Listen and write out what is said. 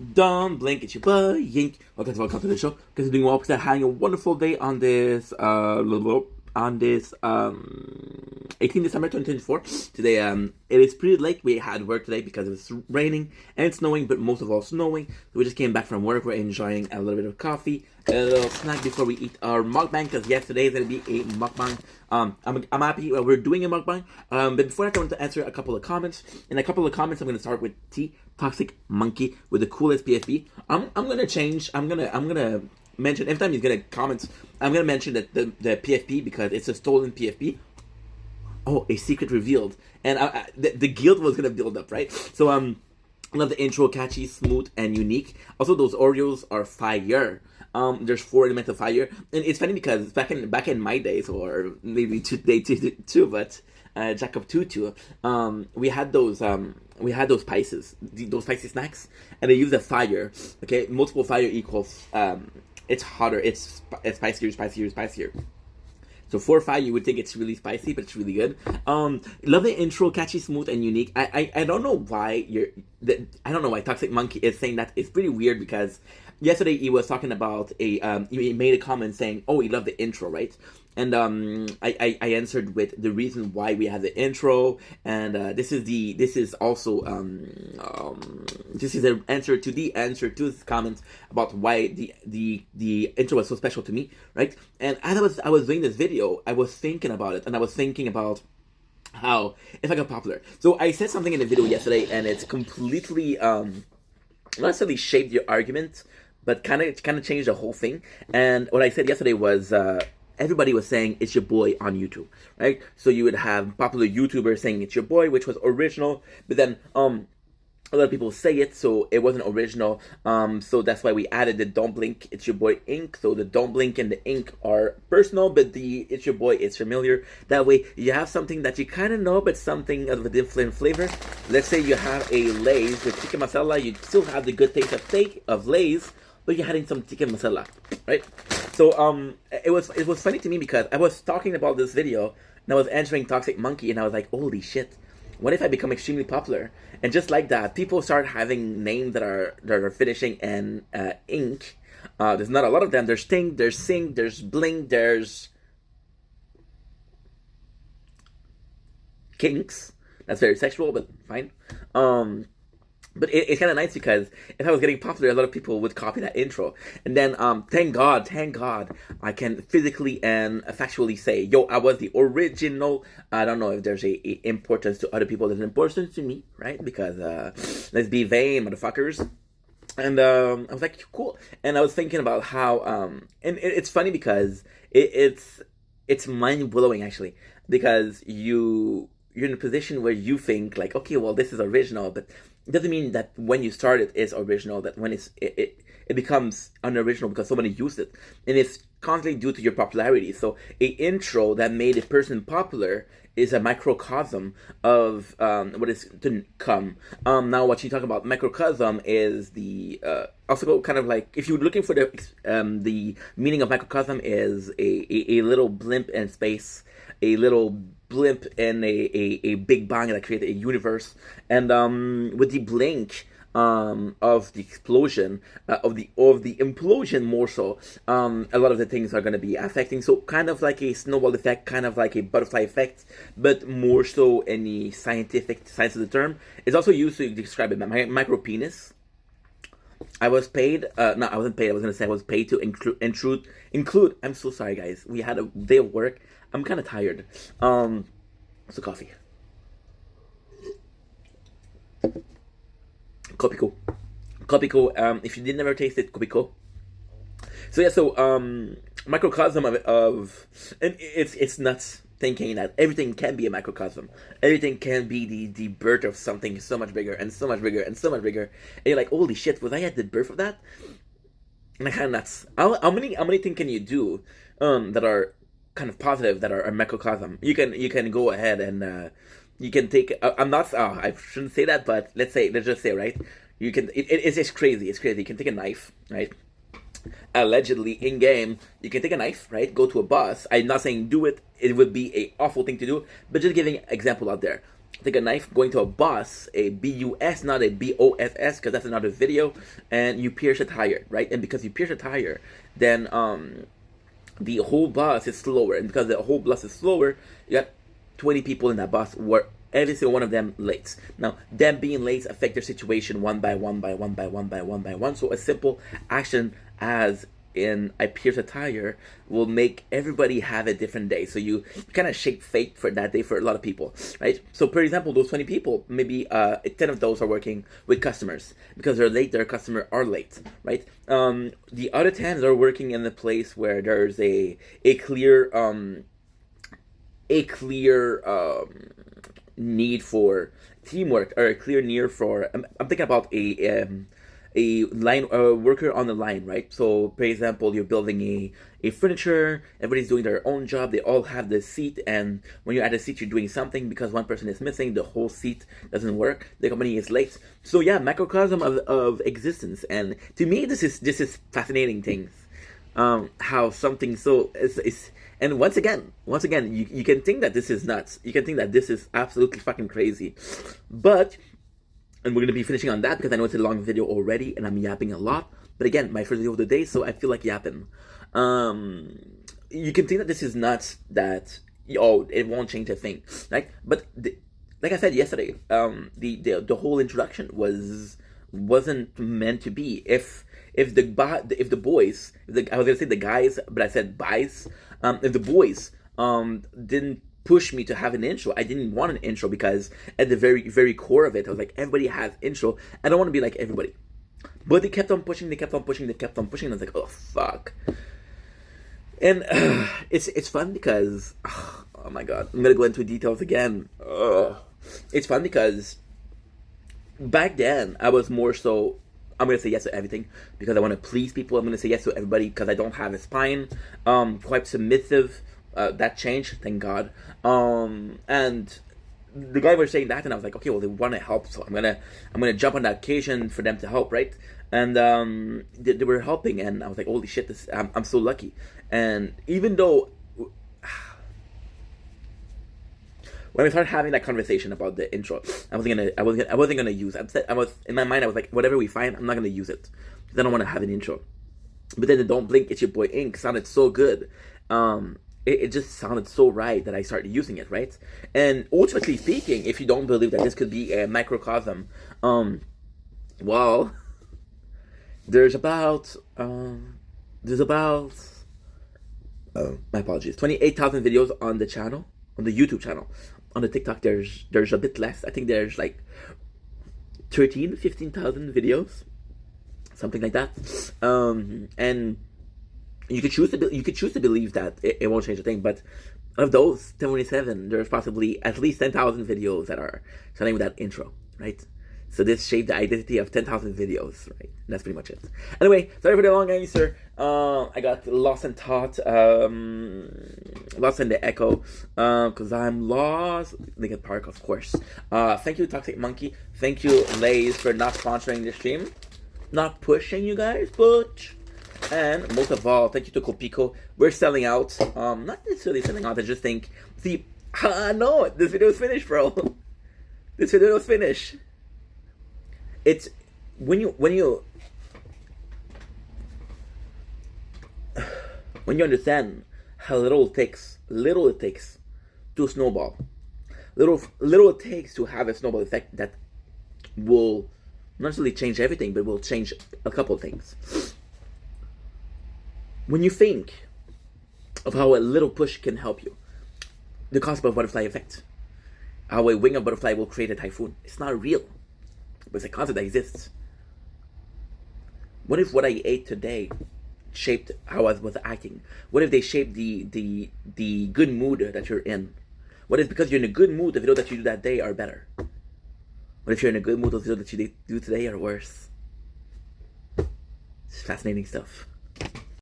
Don't blink, it's your boy Yink. Welcome to the show. Because you're doing well, because I'm having a wonderful day on this 18 December 2024. Today it is pretty late. We had work today because it's raining and it's snowing, but most of all snowing. So we just came back from work. We're enjoying a little bit of coffee, a little snack before we eat our mukbang, because yes, today is gonna be a mukbang. I'm happy we're doing a mukbang. But before that, I want to answer a couple of comments. In a couple of comments, I'm gonna start with T Toxic Monkey with the coolest PFP. I'm gonna change. I'm gonna mention every time he's gonna comment. I'm gonna mention that the PFP, because it's a stolen PFP. Oh, a secret revealed, and the guild was gonna build up, right? So I love the intro, catchy, smooth, and unique. Also, those Oreos are fire. There's 4 elements of fire, and it's funny because back in my days, or maybe today too, but Jacob Tutu, we had those spices, those spicy snacks, and they use the fire. Okay, multiple fire equals it's hotter, it's spicier. So 4 or 5, you would think it's really spicy, but it's really good. Love the intro, catchy, smooth, and unique. I don't know why I don't know why Toxic Monkey is saying that. It's pretty weird because yesterday he was talking about he made a comment saying, "Oh, he loved the intro, right?" And I answered with the reason why we have the intro, and this is also this is an answer to this comment about why the intro was so special to me, right? And as I was doing this video, I was thinking about it, and I was thinking about how if I got popular. So I said something in the video yesterday, and it's completely not necessarily shaped your argument, but kind of changed the whole thing. And what I said yesterday was everybody was saying it's your boy on YouTube, right? So you would have popular YouTubers saying it's your boy, which was original, but then a lot of people say it, so it wasn't original. So that's why we added the Don't Blink, It's Your Boy Ink. So the Don't Blink and the ink are personal, but the It's Your Boy is familiar. That way you have something that you kind of know, but something of a different flavor. Let's say you have a Lay's with tikka masala. You still have the good taste of Lay's, but you're adding some tikka masala, right? So it was funny to me because I was talking about this video and I was answering Toxic Monkey, and I was like, holy shit. What if I become extremely popular? And just like that, people start having names that are finishing in ink. There's not a lot of them. There's Sting, there's Sing, there's Bling, there's Kinks. That's very sexual, but fine. But it's kind of nice because if I was getting popular, a lot of people would copy that intro. And then, thank God, I can physically and factually say, yo, I was the original. I don't know if there's a importance to other people. There's an importance to me, right? Because, let's be vain, motherfuckers. And I was like, cool. And I was thinking about how, and it's funny because it's mind-blowing, actually. Because you're in a position where you think, like, okay, well, this is original, but it doesn't mean that when you start it is original, that when it becomes unoriginal because somebody used it. And it's constantly due to your popularity. So a intro that made a person popular is a microcosm of what is to come. Now what you talk about microcosm is the also kind of like, if you're looking for the meaning of microcosm, is a little blimp in space, a little blimp in a big bang that created a universe. And with the blink of the explosion, of the implosion more so, a lot of the things are going to be affecting. So kind of like a snowball effect, kind of like a butterfly effect, but more so in the scientific science of the term. It's also used to describe a micro penis. I was paid, no, I wasn't paid, I was going to say I was paid to include, I'm so sorry guys, we had a day of work, I'm kind of tired. So coffee. Kopiko, if you did never taste it, Kopiko. So yeah, so, microcosm of and it's nuts thinking that everything can be a microcosm. Everything can be the birth of something so much bigger and so much bigger and so much bigger. And you're like, holy shit, was I at the birth of that? And I kind of nuts. How many things can you do that are kind of positive, that are a microcosm? You can go ahead and you can take. I'm not. I shouldn't say that, but let's just say, right? You can. It's crazy. It's crazy. You can take a knife, right? Allegedly in game, you can take a knife, right? Go to a boss. I'm not saying do it. It would be a awful thing to do, but just giving an example out there. take a knife, going to a bus, a bus, not a boss, because that's another video, and you pierce a tire, right? And because you pierce a tire, then the whole bus is slower, and because the whole bus is slower, you got 20 people in that bus where every single one of them late. Now, them being late affect their situation one by one by one by one by one by one. So a simple action as in I pierce a tire will make everybody have a different day. So you kind of shape fate for that day for a lot of people, right? So for example, those 20 people, maybe 10 of those are working with customers because they're late, their customer are late, right? The other 10 are working in the place where there's a clear need for teamwork, or a clear need for I'm thinking about a line worker on the line, right? So for example, you're building a furniture, everybody's doing their own job, they all have the seat, and when you're at a seat, you're doing something. Because one person is missing, the whole seat doesn't work, the company is late. So yeah, microcosm of existence. And to me, this is fascinating things. How something so is and once again, you can think that this is nuts, you can think that this is absolutely fucking crazy, but, and we're going to be finishing on that because I know it's a long video already and I'm yapping a lot. But again, my first video of the day, so I feel like yapping. You can think that this is nuts, that, oh, it won't change a thing, right? But like I said yesterday, the whole introduction wasn't meant to be. If the boys, I was gonna say the guys, but I said boys. If the boys didn't push me to have an intro, I didn't want an intro, because at the very, very core of it, I was like, everybody has intro. I don't want to be like everybody. But they kept on pushing, and I was like, oh fuck. And it's fun because, oh my god, I'm gonna go into details again. It's fun because back then I was more so, I'm gonna say yes to everything because I want to please people. I'm gonna say yes to everybody because I don't have a spine. Quite submissive. That changed, thank God. And the guy was saying that, and I was like, okay, well, they want to help, so I'm gonna jump on that occasion for them to help, right? And they were helping, and I was like, holy shit, I'm so lucky. And even though when we started having that conversation about the intro, I wasn't gonna use it. I was in my mind, I was like, whatever we find, I'm not gonna use it because I don't want to have an intro. But then the Don't Blink, It's Your Boy Ink sounded so good. It just sounded so right that I started using it, right? And ultimately speaking, if you don't believe that this could be a microcosm, well, there's about my apologies, 28,000 videos on the channel, on the YouTube channel. On the TikTok, there's a bit less. I think there's like 15,000 videos, something like that. And you could choose to believe that it won't change a thing, but of those 27, there's possibly at least 10,000 videos that are starting with that intro, right? So this shaped the identity of 10,000 videos, right? And that's pretty much it. Anyway, sorry for the long answer. I got lost in thought, lost in the echo, because I'm lost. Linkin Park, of course. Thank you, Toxic Monkey. Thank you, Lays, for not sponsoring the stream. Not pushing you guys, but... And most of all, thank you to Copico. We're selling out. Not necessarily selling out, I just think... See, no, this video is finished, bro. This video is finished. It's when you understand how little it takes to snowball, little it takes to have a snowball effect that will not necessarily change everything, but will change a couple of things. When you think of how a little push can help you, the concept of butterfly effect, how a wing of butterfly will create a typhoon, it's not real. But it's a concept that exists. What if what I ate today shaped how I was acting? What if they shaped the good mood that you're in? What if because you're in a good mood, the video that you do that day are better? What if you're in a good mood, the video that you do today are worse? It's fascinating stuff.